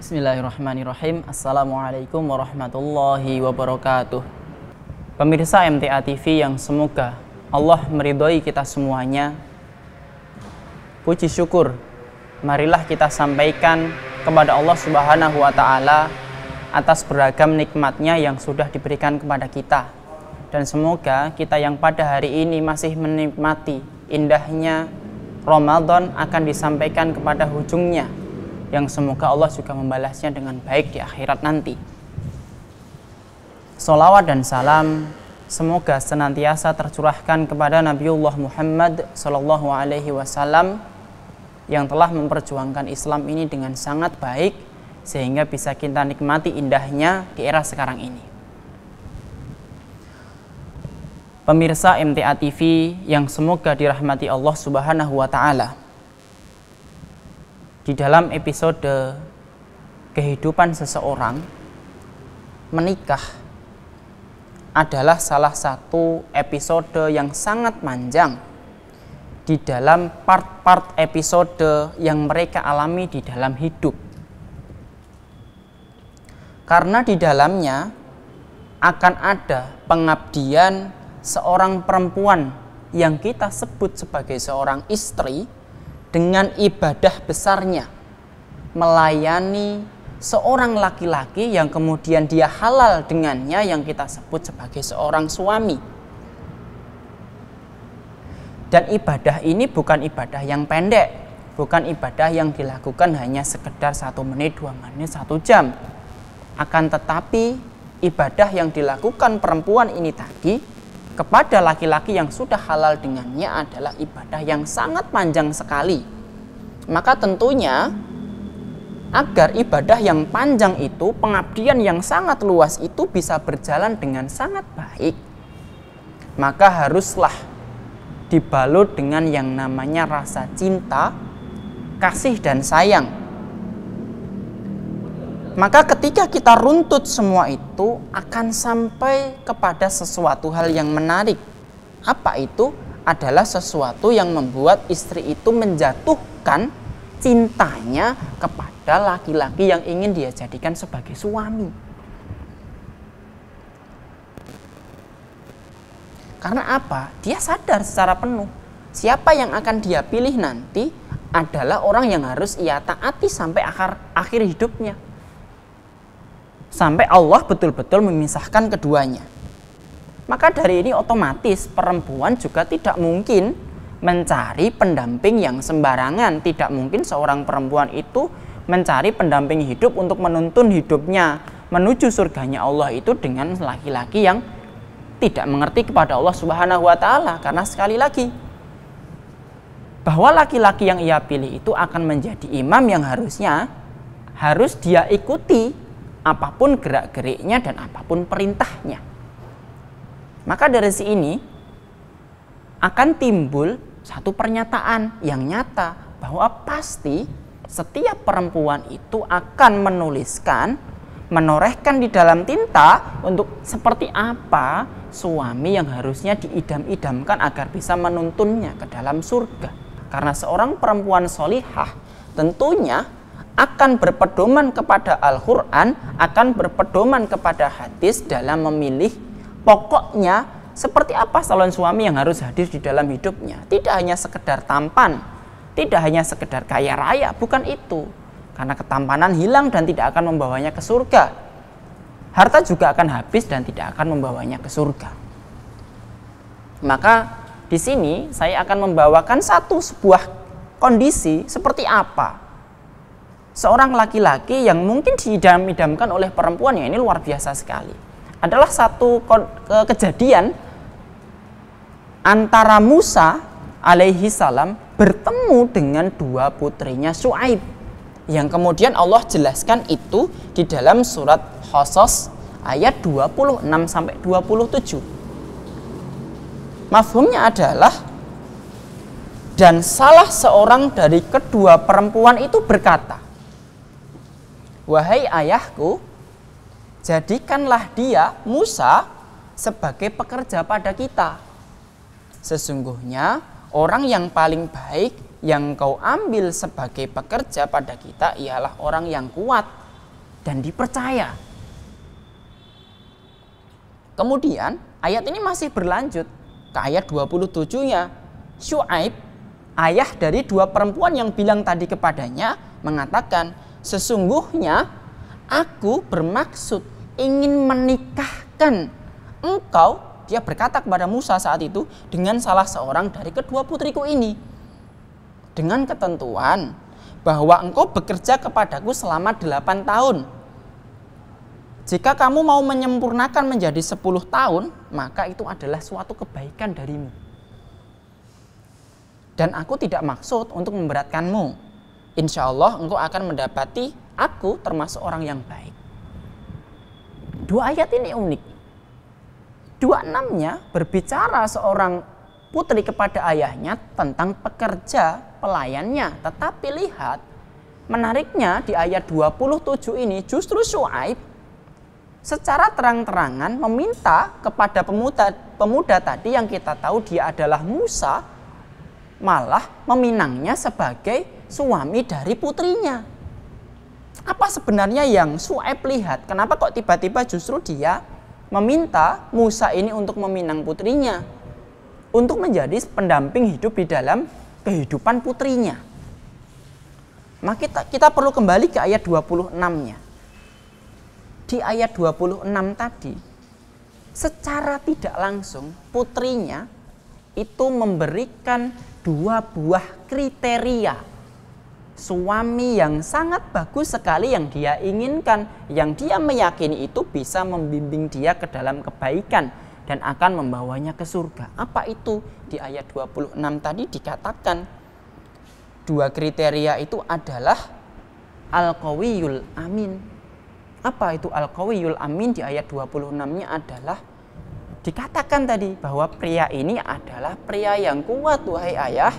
Bismillahirrahmanirrahim. Assalamualaikum warahmatullahi wabarakatuh. Pemirsa MTA TV yang semoga Allah meridhoi kita semuanya. Puji syukur marilah kita sampaikan kepada Allah Subhanahu wa taala atas beragam nikmatnya yang sudah diberikan kepada kita. Dan semoga kita yang pada hari ini masih menikmati indahnya Ramadan akan disampaikan kepada ujungnya, yang semoga Allah juga membalasnya dengan baik di akhirat nanti. Sholawat dan salam semoga senantiasa tercurahkan kepada Nabiullah Muhammad Sallallahu Alaihi Wasallam yang telah memperjuangkan Islam ini dengan sangat baik sehingga bisa kita nikmati indahnya di era sekarang ini. Pemirsa MTA TV yang semoga dirahmati Allah Subhanahu wa taala. Di dalam episode kehidupan seseorang, menikah adalah salah satu episode yang sangat panjang di dalam part-part episode yang mereka alami di dalam hidup. Karena di dalamnya akan ada pengabdian seorang perempuan yang kita sebut sebagai seorang istri dengan ibadah besarnya melayani seorang laki-laki yang kemudian dia halal dengannya yang kita sebut sebagai seorang suami. Dan ibadah ini bukan ibadah yang pendek, bukan ibadah yang dilakukan hanya sekedar 1 menit, 2 menit, 1 jam. Akan tetapi ibadah yang dilakukan perempuan ini tadi kepada laki-laki yang sudah halal dengannya adalah ibadah yang sangat panjang sekali. Maka tentunya agar ibadah yang panjang itu, pengabdian yang sangat luas itu bisa berjalan dengan sangat baik, maka haruslah dibalut dengan yang namanya rasa cinta, kasih dan sayang. Maka ketika kita runtut semua itu akan sampai kepada sesuatu hal yang menarik. Apa itu? Adalah sesuatu yang membuat istri itu menjatuhkan cintanya kepada laki-laki yang ingin dia jadikan sebagai suami. Karena apa? Dia sadar secara penuh siapa yang akan dia pilih nanti adalah orang yang harus ia taati sampai akhir hidupnya. Sampai Allah betul-betul memisahkan keduanya. Maka dari ini otomatis perempuan juga tidak mungkin mencari pendamping yang sembarangan. Tidak mungkin seorang perempuan itu mencari pendamping hidup untuk menuntun hidupnya menuju surganya Allah itu dengan laki-laki yang tidak mengerti kepada Allah Subhanahu wa taala. Karena sekali lagi, bahwa laki-laki yang ia pilih itu akan menjadi imam yang harus dia ikuti apapun gerak-geriknya dan apapun perintahnya. Maka dari sini akan timbul satu pernyataan yang nyata bahwa pasti setiap perempuan itu akan menorehkan di dalam tinta untuk seperti apa suami yang harusnya diidam-idamkan agar bisa menuntunnya ke dalam surga. Karena seorang perempuan solihah tentunya akan berpedoman kepada Al-Quran, akan berpedoman kepada hadis dalam memilih pokoknya seperti apa calon suami yang harus hadir di dalam hidupnya. Tidak hanya sekedar tampan, tidak hanya sekedar kaya raya, bukan itu. Karena ketampanan hilang dan tidak akan membawanya ke surga. Harta juga akan habis dan tidak akan membawanya ke surga. Maka di sini saya akan membawakan sebuah kondisi seperti apa seorang laki-laki yang mungkin diidam-idamkan oleh perempuan yang ini luar biasa sekali. Adalah satu kejadian antara Musa alaihi salam bertemu dengan 2 putrinya Syuaib, yang kemudian Allah jelaskan itu di dalam surat Qasas ayat 26-27. Mafhumnya adalah, dan salah seorang dari kedua perempuan itu berkata, "Wahai ayahku, jadikanlah dia, Musa, sebagai pekerja pada kita. Sesungguhnya orang yang paling baik yang kau ambil sebagai pekerja pada kita ialah orang yang kuat, dan dipercaya. Kemudian ayat ini masih berlanjut ke ayat 27-nya. Syuaib, ayah dari dua perempuan yang bilang tadi kepadanya, mengatakan, sesungguhnya aku bermaksud ingin menikahkan engkau, dia berkata kepada Musa saat itu, dengan salah seorang dari kedua putriku ini, dengan ketentuan bahwa engkau bekerja kepadaku selama 8 tahun. Jika kamu mau menyempurnakan menjadi 10 tahun, maka itu adalah suatu kebaikan darimu. Dan aku tidak maksud untuk memberatkanmu. Insya Allah engkau akan mendapati aku termasuk orang yang baik. Dua ayat ini unik. 26-nya berbicara seorang putri kepada ayahnya tentang pekerja pelayannya. Tetapi lihat, menariknya di ayat 27 ini justru Syuaib secara terang-terangan meminta kepada pemuda tadi yang kita tahu dia adalah Musa, malah meminangnya sebagai suami dari putrinya. Apa sebenarnya yang Syuaib lihat? Kenapa kok tiba-tiba justru dia meminta Musa ini untuk meminang putrinya, untuk menjadi pendamping hidup di dalam kehidupan putrinya? Maka kita perlu kembali ke ayat 26-nya. Di ayat 26 tadi, secara tidak langsung putrinya itu memberikan dua buah kriteria suami yang sangat bagus sekali yang dia inginkan, yang dia meyakini itu bisa membimbing dia ke dalam kebaikan dan akan membawanya ke surga. Apa itu? Di ayat 26 tadi dikatakan dua kriteria itu adalah al-qawiyul amin. Apa itu al-qawiyul amin? Di ayat 26-nya adalah dikatakan tadi bahwa pria ini adalah pria yang kuat, wahai ayah.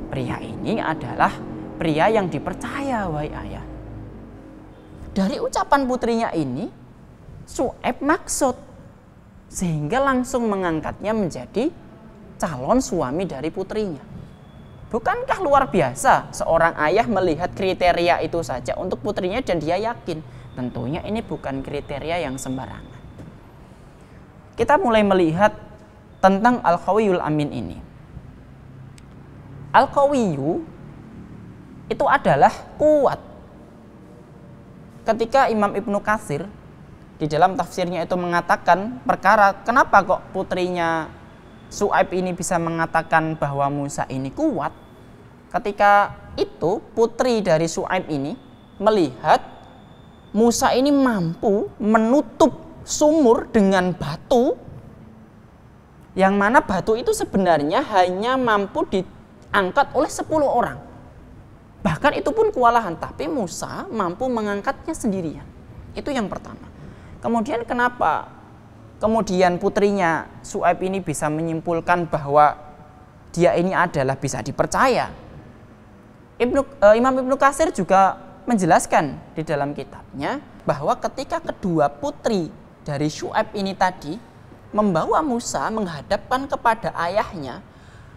Pria ini adalah pria yang dipercaya, wahai ayah. Dari ucapan putrinya ini, Syuaib maksud, sehingga langsung mengangkatnya menjadi calon suami dari putrinya. Bukankah luar biasa seorang ayah melihat kriteria itu saja untuk putrinya dan dia yakin? Tentunya ini bukan kriteria yang sembarangan. Kita mulai melihat tentang al-qawiyul amin ini. Al-qawiyu itu adalah kuat. Ketika Imam Ibnu Katsir di dalam tafsirnya itu mengatakan perkara kenapa kok putrinya Syuaib ini bisa mengatakan bahwa Musa ini kuat. Ketika itu putri dari Syuaib ini melihat Musa ini mampu menutup sumur dengan batu, yang mana batu itu sebenarnya hanya mampu diangkat oleh 10 orang. Bahkan itu pun kewalahan, tapi Musa mampu mengangkatnya sendirian. Itu yang pertama. Kemudian kenapa kemudian putrinya Syuaib ini bisa menyimpulkan bahwa dia ini adalah bisa dipercaya? Imam Ibnu Katsir juga menjelaskan di dalam kitabnya bahwa ketika kedua putri dari Syuaib ini tadi membawa Musa menghadapkan kepada ayahnya,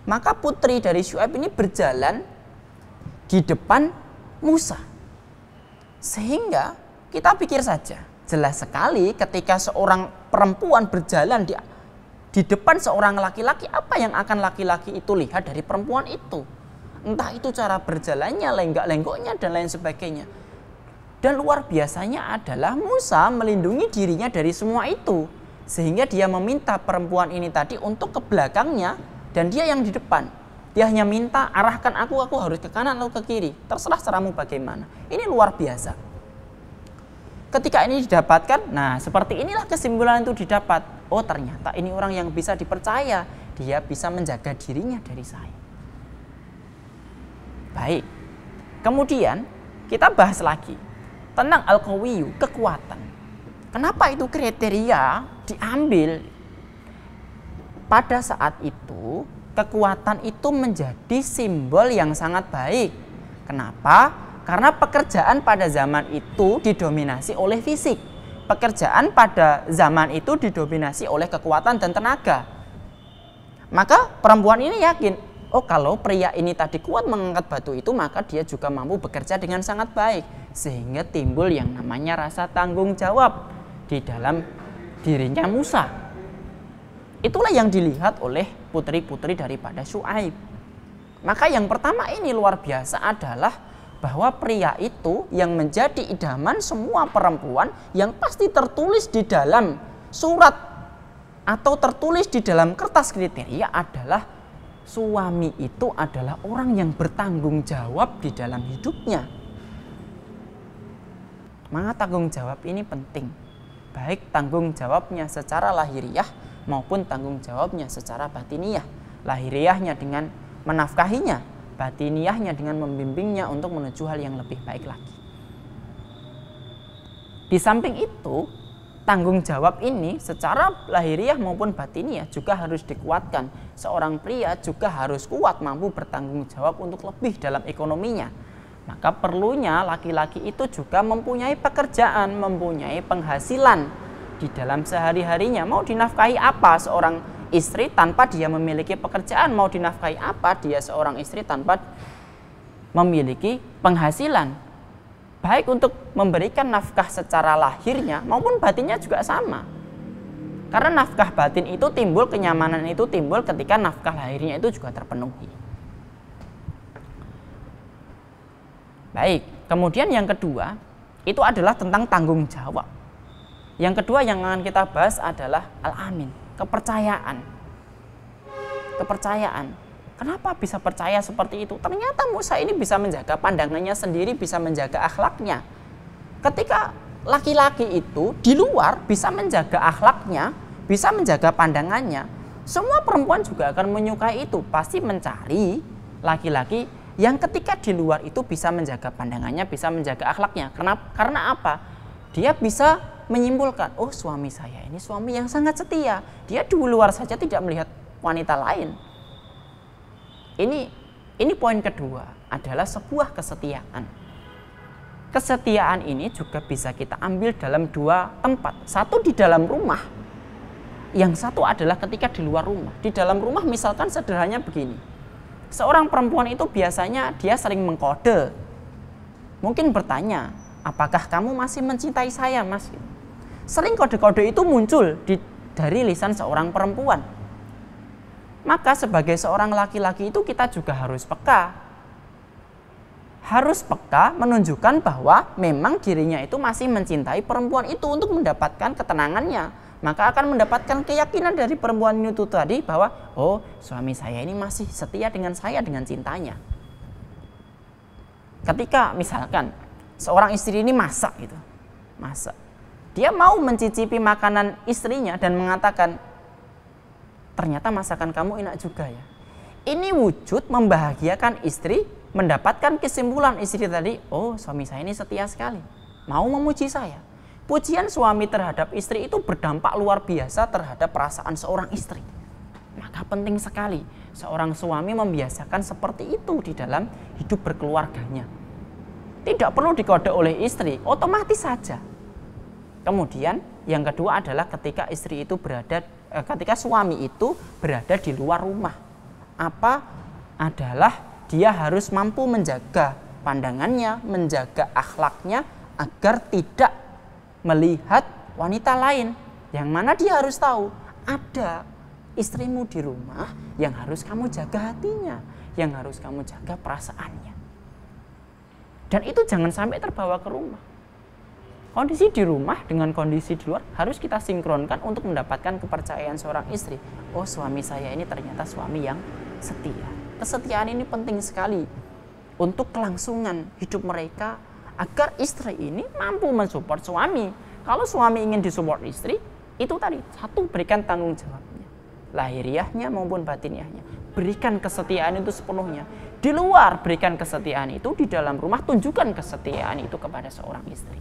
maka putri dari Syuaib ini berjalan di depan Musa. Sehingga kita pikir saja, jelas sekali ketika seorang perempuan berjalan di depan seorang laki-laki, apa yang akan laki-laki itu lihat dari perempuan itu? Entah itu cara berjalannya, lenggak-lenggoknya dan lain sebagainya. Dan luar biasanya adalah Musa melindungi dirinya dari semua itu. Sehingga dia meminta perempuan ini tadi untuk ke belakangnya dan dia yang di depan. Dia hanya minta, arahkan aku harus ke kanan atau ke kiri. Terserah caramu bagaimana. Ini luar biasa. Ketika ini didapatkan, nah seperti inilah kesimpulan itu didapat. Oh ternyata ini orang yang bisa dipercaya. Dia bisa menjaga dirinya dari saya. Baik. Kemudian kita bahas lagi tentang al-qawiyu, kekuatan. Kenapa itu kriteria diambil? Pada saat itu kekuatan itu menjadi simbol yang sangat baik. Kenapa? Karena pekerjaan pada zaman itu didominasi oleh fisik. Pekerjaan pada zaman itu didominasi oleh kekuatan dan tenaga. Maka perempuan ini yakin, oh kalau pria ini tadi kuat mengangkat batu itu, maka dia juga mampu bekerja dengan sangat baik. Sehingga timbul yang namanya rasa tanggung jawab di dalam dirinya Musa. Itulah yang dilihat oleh putri-putri daripada Syuaib. Maka yang pertama ini luar biasa adalah bahwa pria itu yang menjadi idaman semua perempuan, yang pasti tertulis di dalam surat atau tertulis di dalam kertas kriteria adalah suami itu adalah orang yang bertanggung jawab di dalam hidupnya. Maka tanggung jawab ini penting, baik tanggung jawabnya secara lahiriah maupun tanggung jawabnya secara batiniah. Lahiriahnya dengan menafkahinya, batiniahnya dengan membimbingnya untuk menuju hal yang lebih baik lagi. Di samping itu, tanggung jawab ini secara lahiriah maupun batiniah juga harus dikuatkan. Seorang pria juga harus kuat mampu bertanggung jawab untuk lebih dalam ekonominya. Maka perlunya laki-laki itu juga mempunyai pekerjaan, mempunyai penghasilan di dalam sehari-harinya. Mau dinafkahi apa seorang istri tanpa dia memiliki pekerjaan? Mau dinafkahi apa dia seorang istri tanpa memiliki penghasilan? Baik untuk memberikan nafkah secara lahirnya maupun batinnya juga sama. Karena nafkah batin itu timbul, kenyamanan itu timbul ketika nafkah lahirnya itu juga terpenuhi. Baik, kemudian yang kedua itu adalah tentang tanggung jawab. Yang kedua yang akan kita bahas adalah al-amin, kepercayaan. Kepercayaan. Kenapa bisa percaya seperti itu? Ternyata Musa ini bisa menjaga pandangannya sendiri, bisa menjaga akhlaknya. Ketika laki-laki itu di luar bisa menjaga akhlaknya, bisa menjaga pandangannya, semua perempuan juga akan menyukai itu. Pasti mencari laki-laki yang ketika di luar itu bisa menjaga pandangannya, bisa menjaga akhlaknya. Karena apa? Dia bisa menyimpulkan, oh suami saya ini suami yang sangat setia. Dia di luar saja tidak melihat wanita lain. Ini poin kedua adalah sebuah kesetiaan. Kesetiaan ini juga bisa kita ambil dalam dua tempat. Satu di dalam rumah, yang satu adalah ketika di luar rumah. Di dalam rumah misalkan sederhananya begini. Seorang perempuan itu biasanya dia sering mengkode. Mungkin bertanya, apakah kamu masih mencintai saya, Mas? Sering kode-kode itu muncul dari lisan seorang perempuan. Maka sebagai seorang laki-laki itu kita juga harus peka. Harus peka menunjukkan bahwa memang dirinya itu masih mencintai perempuan itu untuk mendapatkan ketenangannya. Maka akan mendapatkan keyakinan dari perempuan itu tadi bahwa oh suami saya ini masih setia dengan saya dengan cintanya. Ketika misalkan seorang istri ini masak gitu, masak, dia mau mencicipi makanan istrinya dan mengatakan, ternyata masakan kamu enak juga ya. Ini wujud membahagiakan istri, mendapatkan kesimpulan istri tadi, oh suami saya ini setia sekali, mau memuji saya. Pujian suami terhadap istri itu berdampak luar biasa terhadap perasaan seorang istri. Maka penting sekali seorang suami membiasakan seperti itu di dalam hidup berkeluarganya. Tidak perlu dikode oleh istri, otomatis saja. Kemudian yang kedua adalah ketika ketika suami itu berada di luar rumah. Apa? Adalah dia harus mampu menjaga pandangannya, menjaga akhlaknya agar tidak melihat wanita lain. Yang mana dia harus tahu, ada istrimu di rumah yang harus kamu jaga hatinya, yang harus kamu jaga perasaannya. Dan itu jangan sampai terbawa ke rumah. Kondisi di rumah dengan kondisi di luar harus kita sinkronkan untuk mendapatkan kepercayaan seorang istri. Oh suami saya ini ternyata suami yang setia. Kesetiaan ini penting sekali untuk kelangsungan hidup mereka, agar istri ini mampu mensupport suami. Kalau suami ingin disupport istri, itu tadi, satu, berikan tanggung jawabnya, lahiriahnya maupun batiniahnya. Berikan kesetiaan itu sepenuhnya. Di luar berikan kesetiaan itu, di dalam rumah tunjukkan kesetiaan itu kepada seorang istri.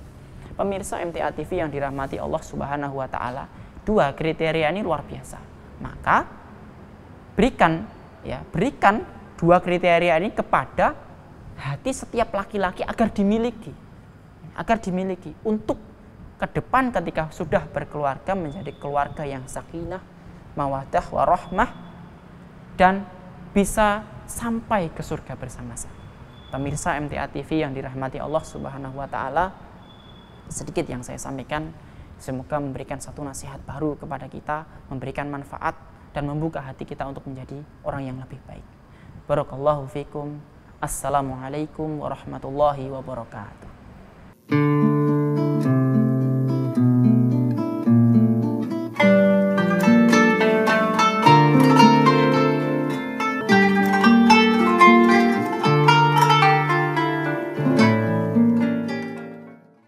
Pemirsa MTA TV yang dirahmati Allah Subhanahu wa Ta'ala, dua kriteria ini luar biasa. Maka berikan dua kriteria ini kepada hati setiap laki-laki agar dimiliki untuk ke depan ketika sudah berkeluarga menjadi keluarga yang sakinah, mawaddah, warahmah, dan bisa sampai ke surga bersama-sama. Pemirsa MTA TV yang dirahmati Allah Subhanahu wa taala, sedikit yang saya sampaikan semoga memberikan satu nasihat baru kepada kita, memberikan manfaat dan membuka hati kita untuk menjadi orang yang lebih baik. Barakallahu fikum. Assalamualaikum warahmatullahi wabarakatuh.